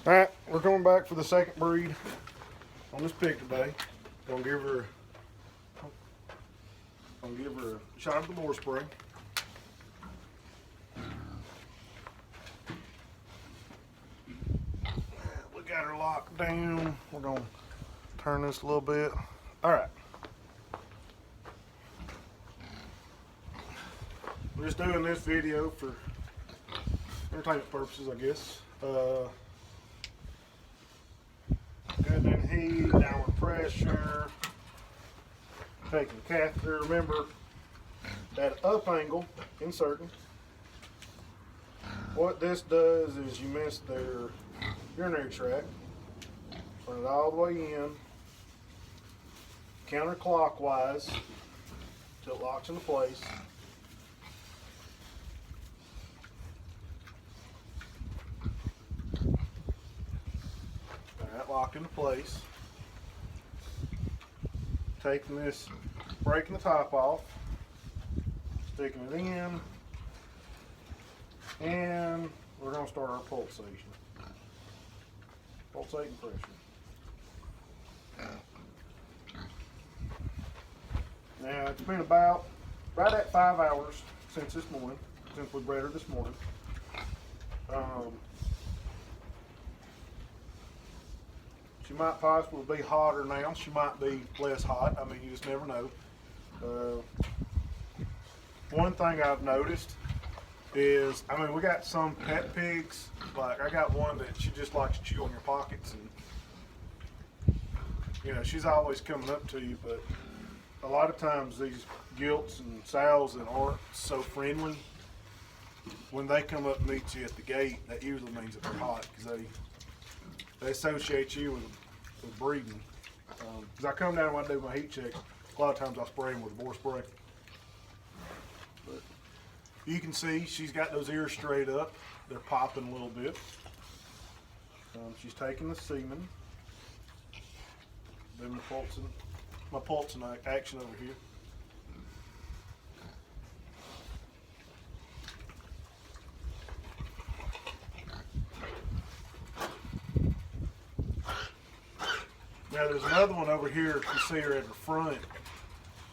Alright, we're coming back for the second breed on this pig today. Gonna give her a shot of the boar spray. We got her locked down. We're gonna turn this a little bit. Alright. We're just doing this video for entertainment purposes, I guess. Good in heat, downward pressure, taking the catheter. Remember that up angle, inserting. What this does is you miss their urinary tract, run it all the way in, counterclockwise till it locks into place. Locked into place. Taking this, breaking the top off, sticking it in, and we're going to start our pulsation. Pulsating pressure. Now it's been about right at 5 hours since this morning, since we bred her this morning. She might possibly be hotter now. She might be less hot. I mean, you just never know. One thing I've noticed is, I mean, we got some pet pigs. Like, I got one that she just likes to chew on your pockets, and you know, she's always coming up to you. But a lot of times, these gilts and sows that aren't so friendly, when they come up and meet you at the gate, that usually means that they're hot, because they associate you with breeding. Because I come down when I do my heat check, a lot of times I spray them with a boar spray. But you can see she's got those ears straight up. They're popping a little bit. She's taking the semen. Doing my pulsing action over here. Now there's another one over here, you see her at the front.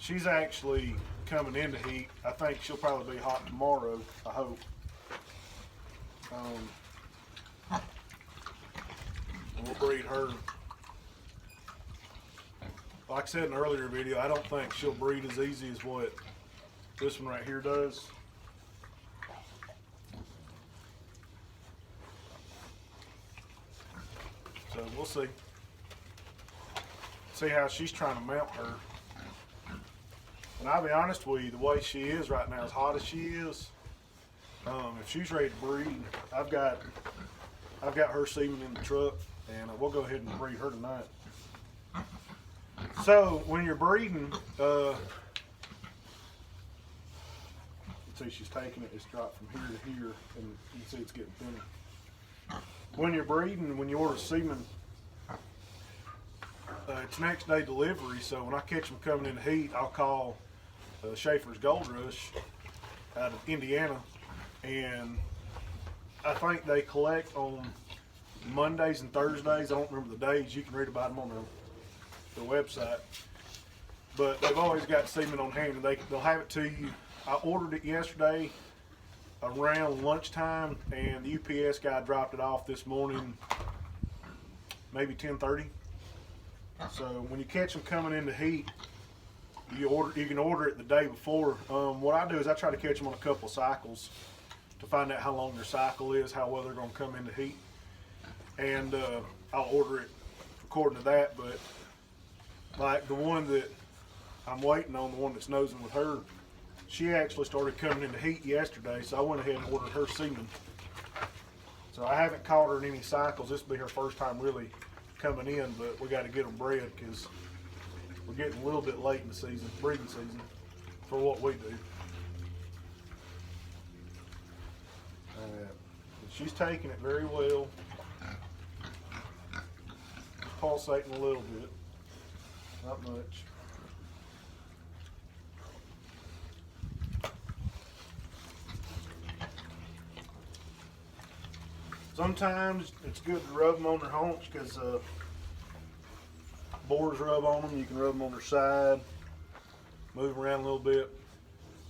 She's actually coming into heat. I think she'll probably be hot tomorrow, I hope. We'll breed her. Like I said in an earlier video, I don't think she'll breed as easy as what this one right here does. So we'll see. See how she's trying to mount her. And I'll be honest with you, the way she is right now, as hot as she is, if she's ready to breed, I've got her semen in the truck, and we'll go ahead and breed her tonight. So when you're breeding, see she's taking it, it's dropped from here to here, and you can see it's getting thinner. When you're breeding, when you order semen, it's next day delivery, so when I catch them coming in heat, I'll call Schaefer's Gold Rush out of Indiana, and I think they collect on Mondays and Thursdays. I don't remember the days. You can read about them on their website, but they've always got semen on hand, and they'll have it to you. I ordered it yesterday around lunchtime, and the UPS guy dropped it off this morning, maybe 10:30. So when you catch them coming into heat, you can order it the day before. What I do is I try to catch them on a couple cycles to find out how long their cycle is, how well they're going to come into heat, and I'll order it according to that. But like the one that I'm waiting on, the one that's nosing with her, she actually started coming into heat yesterday, so I went ahead and ordered her semen. So I haven't caught her in any cycles. This will be her first time really coming in, but we got to get them bred because we're getting a little bit late in the season, breeding season, for what we do. She's taking it very well. Just pulsating a little bit, not much. Sometimes it's good to rub them on their haunch because boars rub on them. You can rub them on their side, move them around a little bit.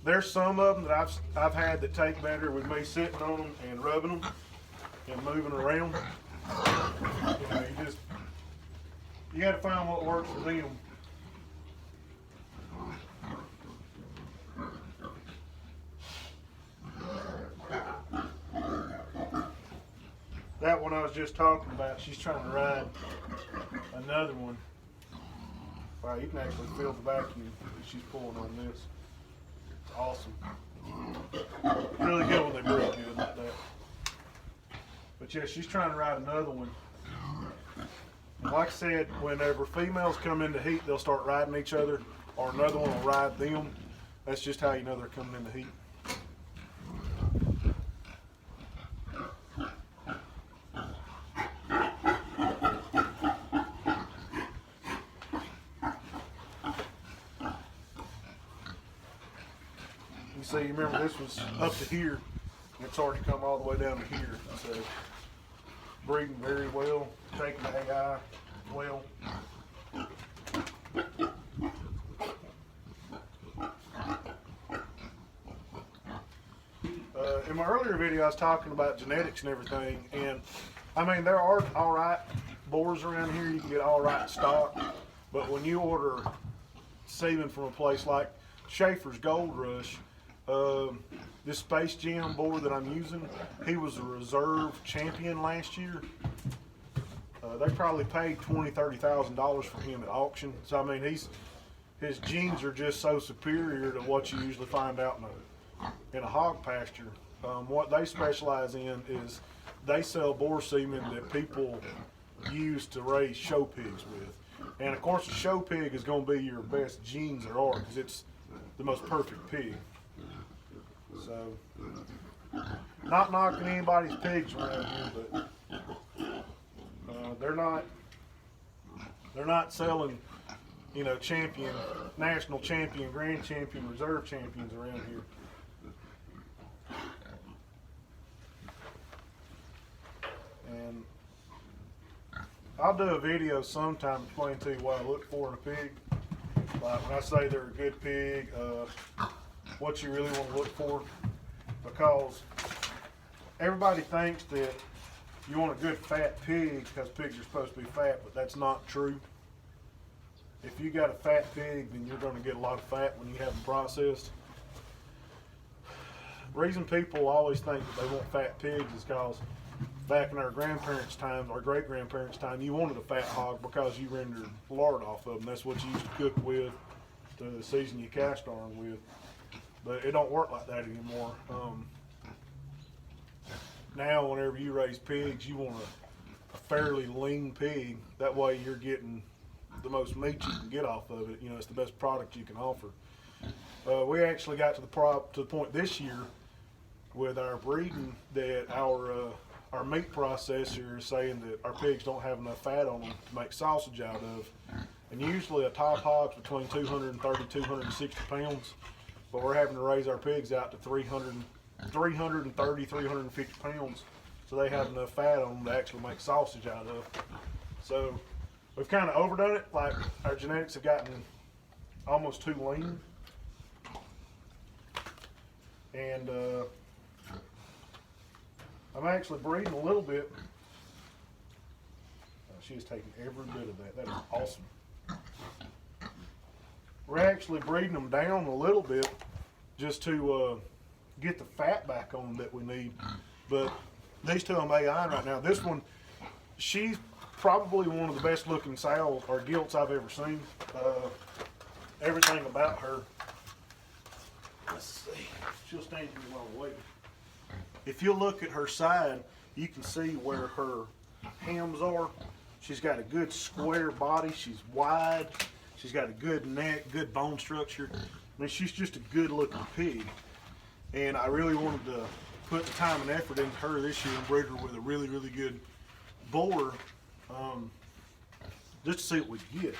There's some of them that I've had that take better with me sitting on them and rubbing them and moving around. You know, you got to find what works for them. That one I was just talking about, she's trying to ride another one. Wow, you can actually feel the vacuum that she's pulling on this. It's awesome. Really good when they breathe good like that. But yeah, she's trying to ride another one. And like I said, whenever females come into heat, they'll start riding each other, or another one will ride them. That's just how you know they're coming into heat. You see, you remember this was up to here. It's already come all the way down to here. So breeding very well, taking the AI well. In my earlier video, I was talking about genetics and everything, and I mean, there are all right boars around here. You can get all right stock, but when you order semen from a place like Schaefer's Gold Rush, this Space Jam boar that I'm using, he was a reserve champion last year. They probably paid $20,000–$30,000 for him at auction. So I mean, his genes are just so superior to what you usually find out in a hog pasture. What they specialize in is they sell boar semen that people use to raise show pigs with. And of course, a show pig is going to be your best genes there are because it's the most perfect pig. So, not knocking anybody's pigs around here, but they're not selling, you know, champion, national champion, grand champion, reserve champions around here. And I'll do a video sometime explaining to you what I look for in a pig. Like when I say they're a good pig, what you really want to look for, because everybody thinks that you want a good fat pig because pigs are supposed to be fat, but that's not true. If you got a fat pig, then you're going to get a lot of fat when you have them processed. The reason people always think that they want fat pigs is because back in our grandparents' time, our great-grandparents' time, you wanted a fat hog because you rendered lard off of them. That's what you used to cook with, to season your cast iron with. But it don't work like that anymore. Now, whenever you raise pigs, you want a fairly lean pig. That way, you're getting the most meat you can get off of it. You know, it's the best product you can offer. We actually got to the point this year with our breeding that our meat processor is saying that our pigs don't have enough fat on them to make sausage out of. And usually a top hog's between 230 and 260 pounds, but we're having to raise our pigs out to 330, 350 pounds, so they have enough fat on them to actually make sausage out of. So we've kind of overdone it. Like our genetics have gotten almost too lean. And I'm actually breeding a little bit. She is taking every bit of that. That is awesome. We're actually breeding them down a little bit just to get the fat back on them that we need. But these two I'm AIing right now. This one, she's probably one of the best looking sows or gilts I've ever seen. Everything about her. Let's see. She'll stand here while I'm waiting. If you look at her side, you can see where her hams are. She's got a good square body. She's wide. She's got a good neck, good bone structure. I mean, she's just a good looking pig. And I really wanted to put the time and effort into her this year and breed her with a really, really good boar, just to see what we can get.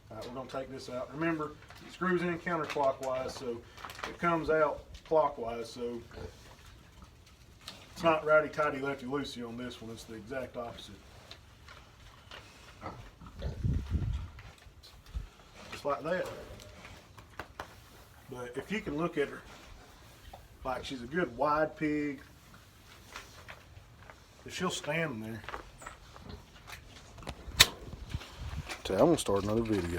All right, we're going to take this out. Remember, it screws in counterclockwise, so it comes out clockwise. So It's not righty tighty lefty loosey on this one. It's the exact opposite. Just like that. But if you can look at her, like she's a good wide pig, if she'll stand there. I'm gonna start another video.